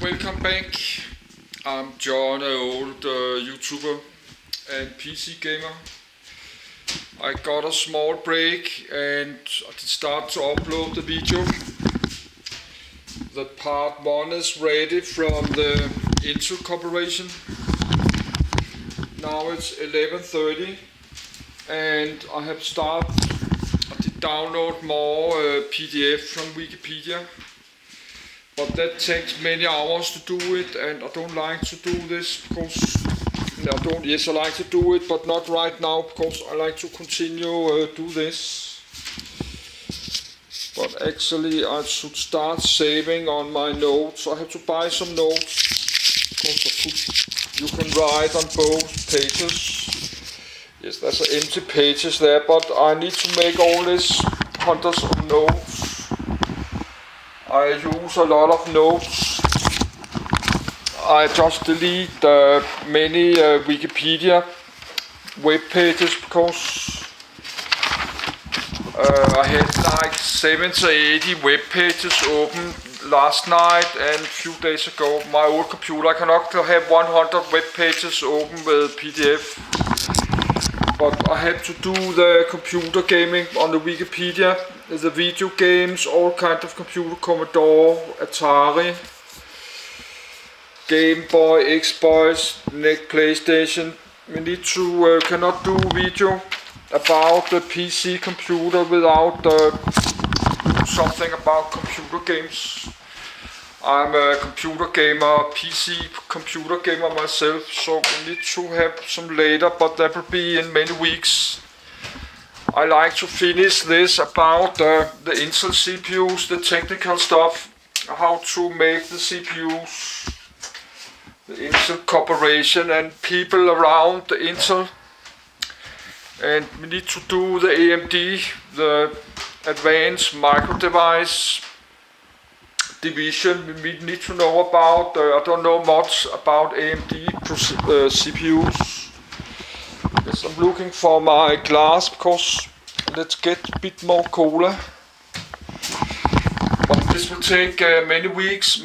Welcome back. I'm John, an old YouTuber and PC gamer. I got a small break and I start to upload the video. The part 1 is ready from the Intel Corporation. Now it's 11:30 and I have started to download more PDF from Wikipedia. But that takes many hours to do it, and I don't like to do this because I like to do it, but not right now because I like to continue do this. But actually, I should start saving on my notes. I have to buy some notes because you can write on both pages. Yes, there's empty pages there, but I need to make all this hundreds of notes. I use a lot of notes. I just delete many Wikipedia web pages because I had like 70 or 80 web pages open last night and a few days ago. My old computer, I cannot have 100 web pages open with PDF. But I had to do the computer gaming on the Wikipedia, the video games, all kinds of computer, Commodore, Atari, Game Boy, Xbox, PlayStation. We need to cannot do video about the PC computer without something about computer games. I'm a computer gamer, PC computer gamer myself, so we need to have some later, but that will be in many weeks. I like to finish this about the Intel CPUs, the technical stuff, how to make the CPUs, the Intel Corporation and people around the Intel. And we need to do the AMD, the Advanced Micro Device division. We need to know about, I don't know much about AMD CPUs. Yes, I'm looking for my glass because let's get a bit more cola. But this will take many weeks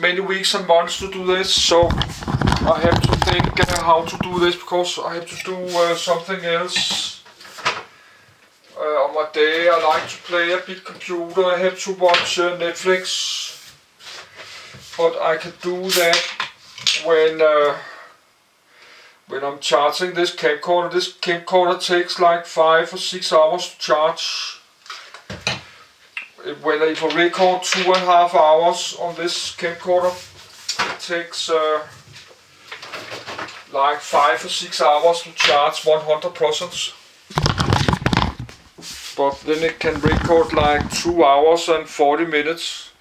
and months to do this, so I have to think how to do this because I have to do something else. On my day I like to play a bit computer, I have to watch Netflix. But I can do that when I'm charging this camcorder. This camcorder takes like 5 or 6 hours to charge. When I record 2.5 hours on this camcorder, it takes like 5 or 6 hours to charge 100%. But then it can record like 2 hours and 40 minutes.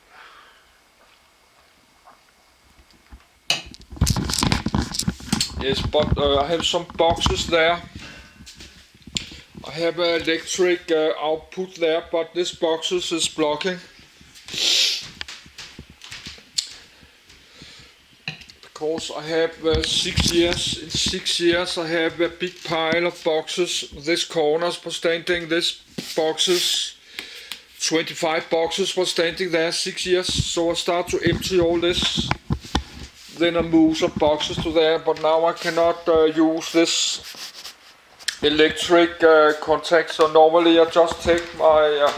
Yes, but I have some boxes there. I have an electric output there, but this boxes is blocking. Because I have 6 years. In 6 years I have a big pile of boxes. This corners was standing, this boxes, 25 boxes was standing there 6 years. So I start to empty all this. Then I move some boxes to there, but now I cannot use this electric contact. So normally I just take my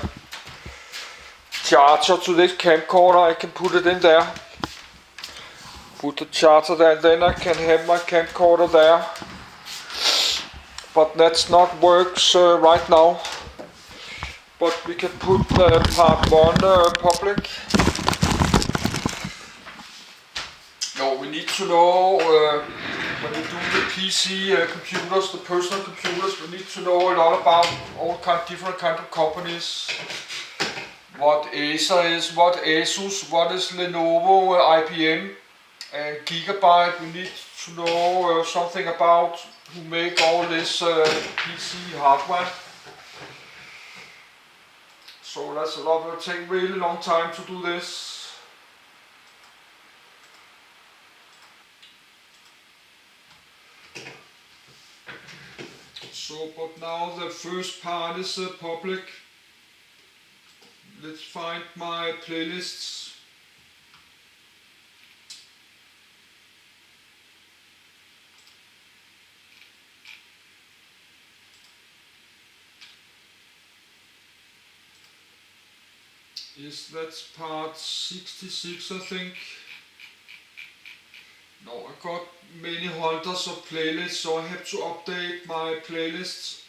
charger to this camcorder. I can put it in there, put the charger there, and then I can have my camcorder there. But that's not works right now. But we can put part 1 public. No, we need to know when we do the PC computers, the personal computers, we need to know a lot about all different kind of companies. What Acer is, what Asus, what is Lenovo, IBM, and Gigabyte. We need to know something about who make all this PC hardware. So that's a lot. It will take really long time to do this. So, but now the first part is public. Let's find my playlists. Yes, that's part 66, I think. No, I got many hundreds of playlists, so I have to update my playlists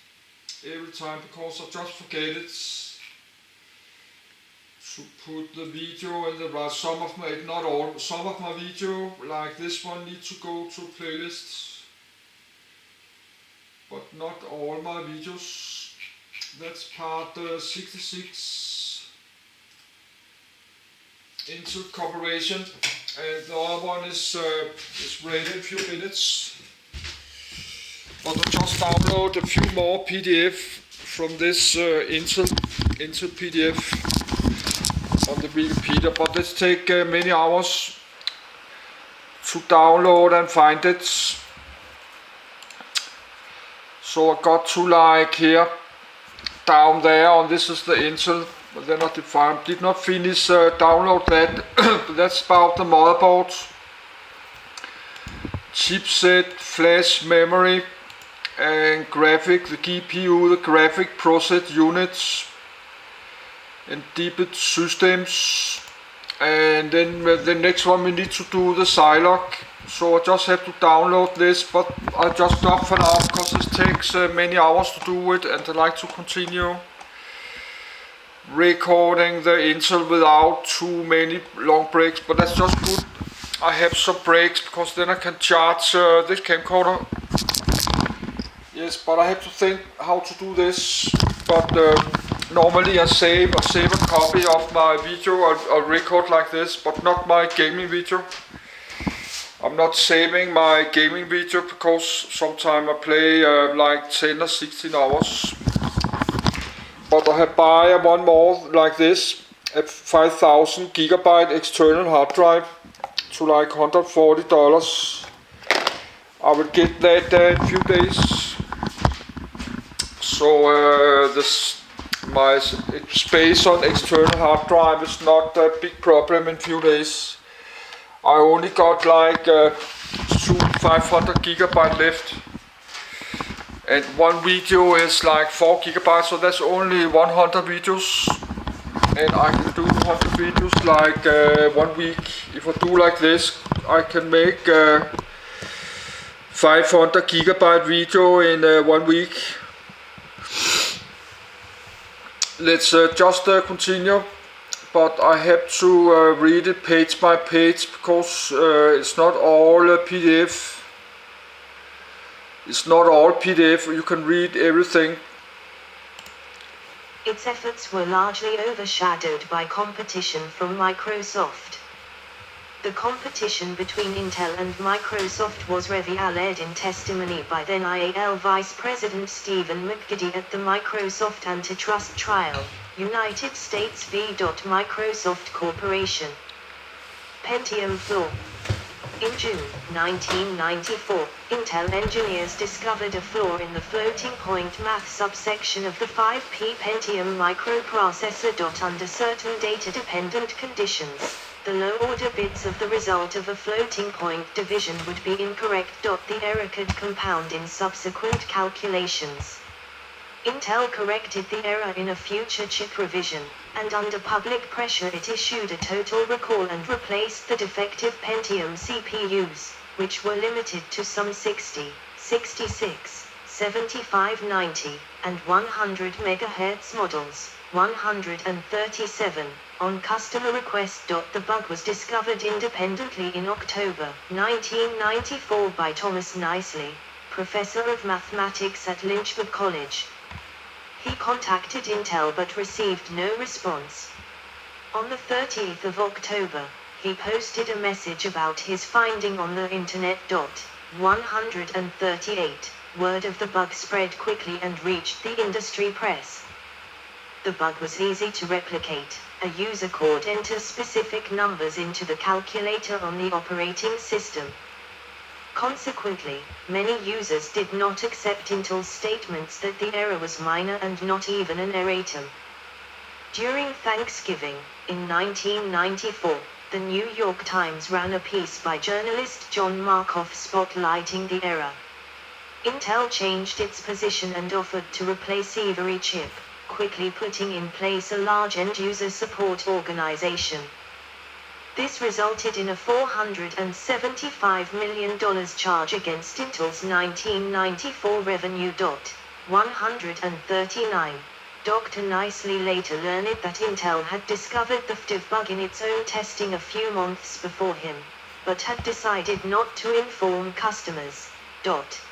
every time because I just forget it to put the video in the right. Some of my, not all, some of my video, like this one, need to go to playlists, but not all my videos. That's part 66. Into cooperation, and the other one is ready in a few minutes. But I just download a few more PDF from this Intel PDF on the Wikipedia, but this take many hours to download and find it. So I got to like here, down there, and this is the Intel. But then I did not finish download that. That's about the motherboard, chipset, flash memory, and graphic, the GPU, the graphic process units, and embedded systems. And then the next one we need to do the Zilog. So I just have to download this, but I just stop for now because it takes many hours to do it, and I like to continue recording the Intel without too many long breaks. But that's just good. I have some breaks because then I can charge this camcorder. Yes, but I have to think how to do this. But normally I save a copy of my video. I'll record like this, but not my gaming video. I'm not saving my gaming video because sometimes I play like 10 or 16 hours. But I have buy one more like this, a 5000 gigabyte external hard drive to like $140. I will get that in a few days. So my space on external hard drive is not a big problem in few days. I only got like 500 gigabyte left. And one video is like 4 gigabytes, so that's only 100 videos. And I can do 100 videos like 1 week. If I do like this, I can make 500 gigabyte video in 1 week. Let's just continue. But I have to read it page by page because it's not all PDF. It's not all PDF, you can read everything. Its efforts were largely overshadowed by competition from Microsoft. The competition between Intel and Microsoft was revealed in testimony by then IAL Vice President Stephen McGiddy at the Microsoft antitrust trial, United States v. Microsoft Corporation. Pentium flaw. In June 1994, Intel engineers discovered a flaw in the floating point math subsection of the 5P Pentium microprocessor. Under certain data-dependent conditions, the low-order bits of the result of a floating point division would be incorrect. The error could compound in subsequent calculations. Intel corrected the error in a future chip revision, and under public pressure it issued a total recall and replaced the defective Pentium CPUs, which were limited to some 60, 66, 75, 90, and 100 MHz models, 137, on customer request. The bug was discovered independently in October 1994 by Thomas Nicely, professor of mathematics at Lynchburg College. He contacted Intel but received no response. On the 30th of October, he posted a message about his finding on the internet. 138. Word of the bug spread quickly and reached the industry press. The bug was easy to replicate. A user could enter specific numbers into the calculator on the operating system. Consequently, many users did not accept Intel's statements that the error was minor and not even an erratum. During Thanksgiving, in 1994, the New York Times ran a piece by journalist John Markoff spotlighting the error. Intel changed its position and offered to replace every chip. quickly putting in place a large end-user support organization. This resulted in a $475 million charge against Intel's 1994 revenue. 139. Dr. Nicely later learned that Intel had discovered the FDIV bug in its own testing a few months before him, but had decided not to inform customers.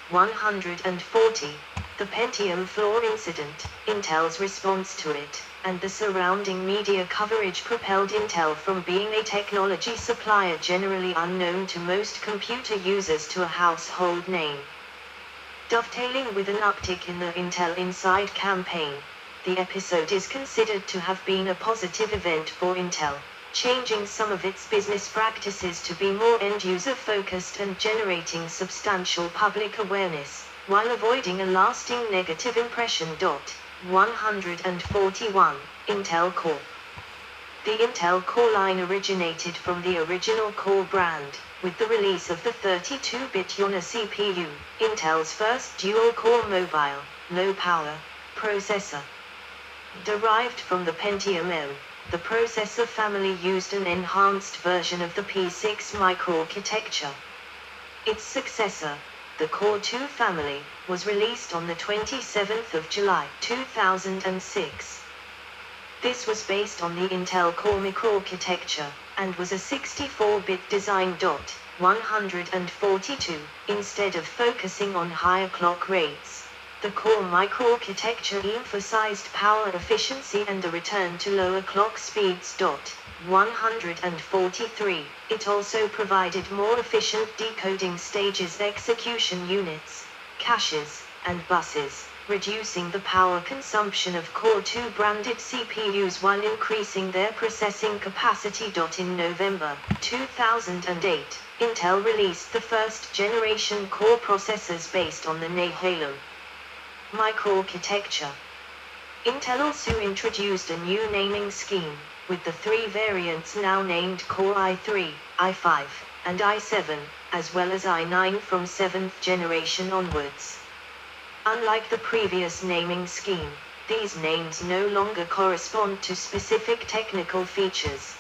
140. The Pentium flaw incident, Intel's response to it, and the surrounding media coverage propelled Intel from being a technology supplier generally unknown to most computer users to a household name. Dovetailing with an uptick in the Intel Inside campaign, the episode is considered to have been a positive event for Intel, changing some of its business practices to be more end-user focused and generating substantial public awareness, while avoiding a lasting negative impression. 141. Intel Core. The Intel Core line originated from the original Core brand, with the release of the 32-bit Yona CPU, Intel's first dual-core mobile, low-power processor. Derived from the Pentium M, the processor family used an enhanced version of the P6 microarchitecture. Its successor, the Core 2 family, was released on the 27th of July 2006. This was based on the Intel Core microarchitecture, and was a 64-bit design. 142. Instead of focusing on higher clock rates, the Core microarchitecture emphasized power efficiency and a return to lower clock speeds. 143. It also provided more efficient decoding stages, execution units, caches, and buses, reducing the power consumption of Core 2 branded CPUs while increasing their processing capacity. In November 2008, Intel released the first generation Core processors based on the Nehalem microarchitecture. Intel also introduced a new naming scheme, with the three variants now named Core i3, i5, and i7, as well as i9 from 7th generation onwards. Unlike the previous naming scheme, these names no longer correspond to specific technical features.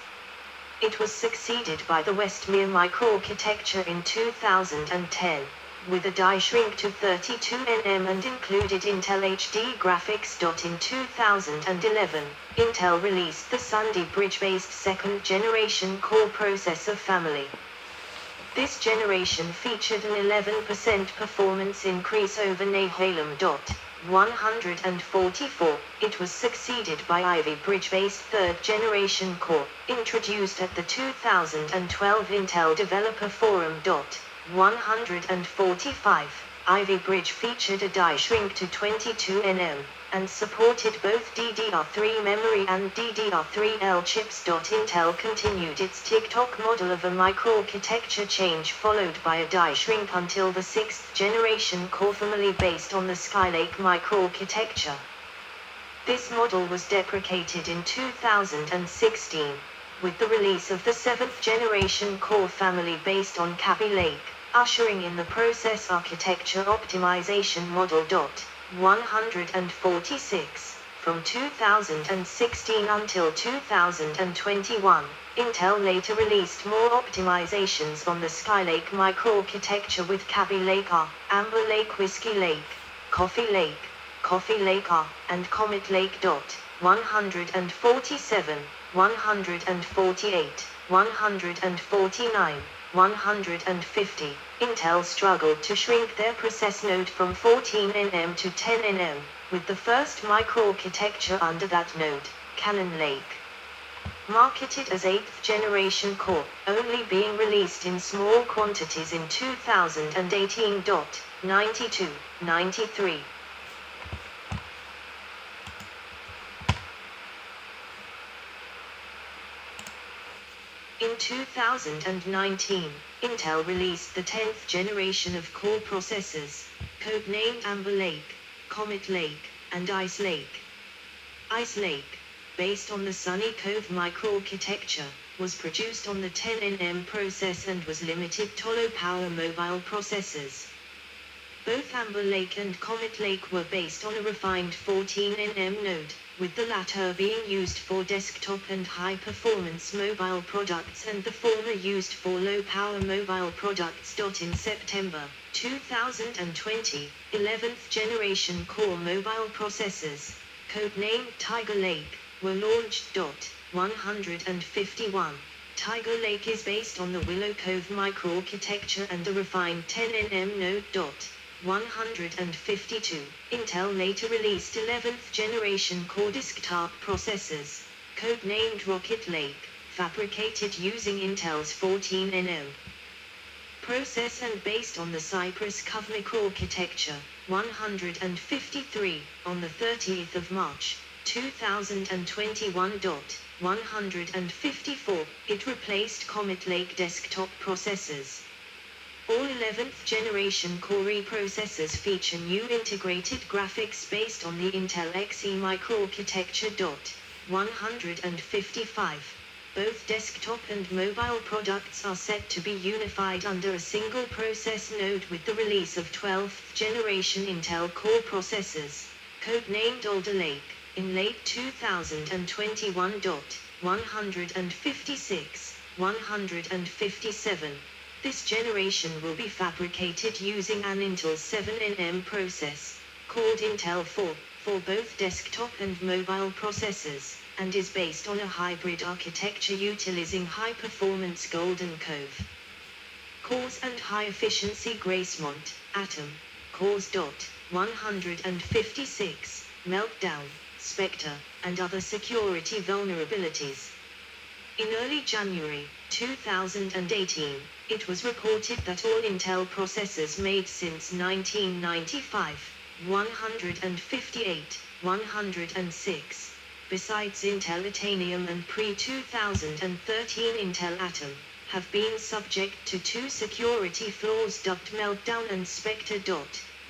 It was succeeded by the Westmere microarchitecture in 2010, with a die shrink to 32 nm and included Intel HD graphics. In 2011, Intel released the Sunday Bridge-based second generation Core processor family. This generation featured an 11% performance increase over Nehalem. 144. It was succeeded by Ivy Bridge-based third generation Core, introduced at the 2012 Intel Developer Forum. 145. Ivy Bridge featured a die shrink to 22 nm, and supported both DDR3 memory and DDR3L chips. Intel continued its tick-tock model of a microarchitecture change followed by a die shrink until the 6th generation Core family based on the Skylake microarchitecture. This model was deprecated in 2016, with the release of the 7th generation Core family based on Kaby Lake, ushering in the process architecture optimization model. 146. From 2016 until 2021, Intel later released more optimizations on the Skylake microarchitecture with Kaby Lake R, Amber Lake, Whiskey Lake, Coffee Lake, Coffee Lake R, and Comet Lake. 147, 148, 149, 150. Intel struggled to shrink their process node from 14 nm to 10 nm, with the first microarchitecture under that node, Cannon Lake. Marketed as 8th generation Core, only being released in small quantities in 2018. 92, 93. In 2019, Intel released the 10th generation of Core processors, codenamed Amber Lake, Comet Lake, and Ice Lake. Ice Lake, based on the Sunny Cove microarchitecture, was produced on the 10 nm process and was limited to low-power mobile processors. Both Amber Lake and Comet Lake were based on a refined 14nm node, with the latter being used for desktop and high-performance mobile products and the former used for low-power mobile products. In September 2020, 11th generation Core mobile processors, codenamed Tiger Lake, were launched. 151. Tiger Lake is based on the Willow Cove microarchitecture and a refined 10nm node. 152. Intel later released 11th generation Core desktop processors, codenamed Rocket Lake, fabricated using Intel's 14nm process and based on the Cypress Cove microarchitecture. 153. On the 30th of March, 2021. 154. It replaced Comet Lake desktop processors. All 11th generation Core processors feature new integrated graphics based on the Intel Xe microarchitecture. 155. Both desktop and mobile products are set to be unified under a single process node with the release of 12th generation Intel Core processors, codenamed Alder Lake, in late 2021. 156. 157. This generation will be fabricated using an Intel 7nm process, called Intel 4, for both desktop and mobile processors, and is based on a hybrid architecture utilizing high-performance Golden Cove cores and high-efficiency Gracemont, Atom cores. 156, Meltdown, Spectre, and other security vulnerabilities. In early January 2018, it was reported that all Intel processors made since 1995, 158, 106, besides Intel Itanium and pre-2013 Intel Atom, have been subject to two security flaws dubbed Meltdown and Spectre.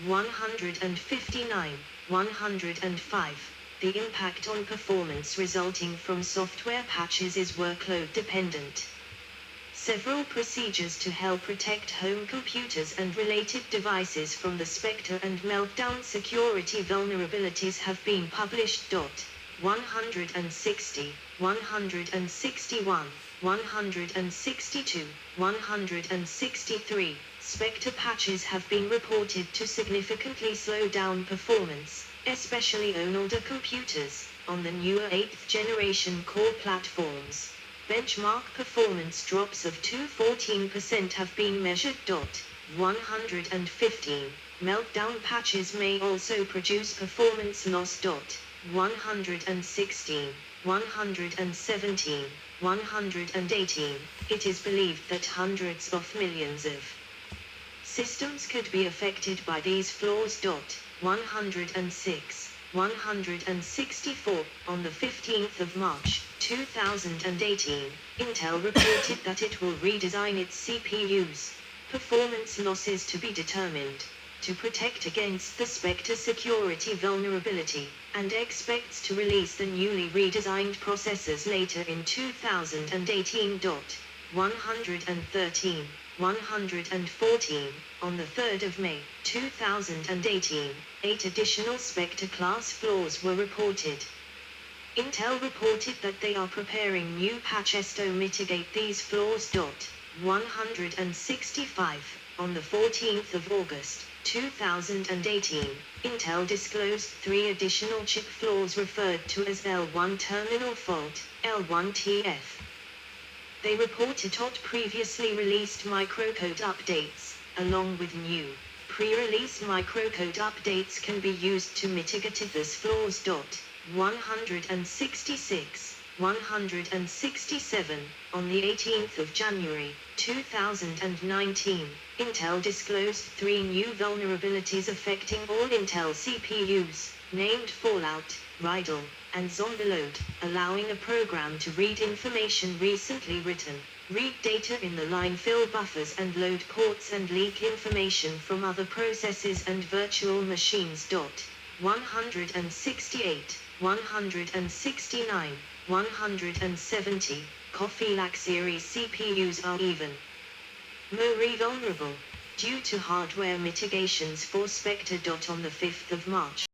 159, 105. The impact on performance resulting from software patches is workload dependent. Several procedures to help protect home computers and related devices from the Spectre and Meltdown security vulnerabilities have been published. 160, 161, 162, 163. Spectre patches have been reported to significantly slow down performance, especially on older computers, on the newer 8th generation Core platforms. Benchmark performance drops of 2–14% have been measured. 115. Meltdown patches may also produce performance loss. 116, 117, 118. It is believed that hundreds of millions of systems could be affected by these flaws. 106, 164. On the 15th of March, 2018, Intel reported that it will redesign its CPUs. Performance losses to be determined, to protect against the Spectre security vulnerability, and expects to release the newly redesigned processors later in 2018. 113, 114. On the 3rd of May, 2018, 8 additional Spectre-class flaws were reported. Intel reported that they are preparing new patches to mitigate these flaws. 165. On the 14th of August, 2018, Intel disclosed 3 additional chip flaws referred to as L1 terminal fault, L1TF. They reported hot previously released microcode updates, along with new, pre-release microcode updates can be used to mitigate these flaws. 166, 167. On the 18th of January, 2019, Intel disclosed 3 new vulnerabilities affecting all Intel CPUs, named Fallout, Rydal, and Zombieload, allowing a program to read information recently written, read data in the line fill buffers and load ports and leak information from other processes and virtual machines. 168, 169, 170. Coffee Lac series CPUs are even more vulnerable. due to hardware mitigations for Spectre. On the 5th of March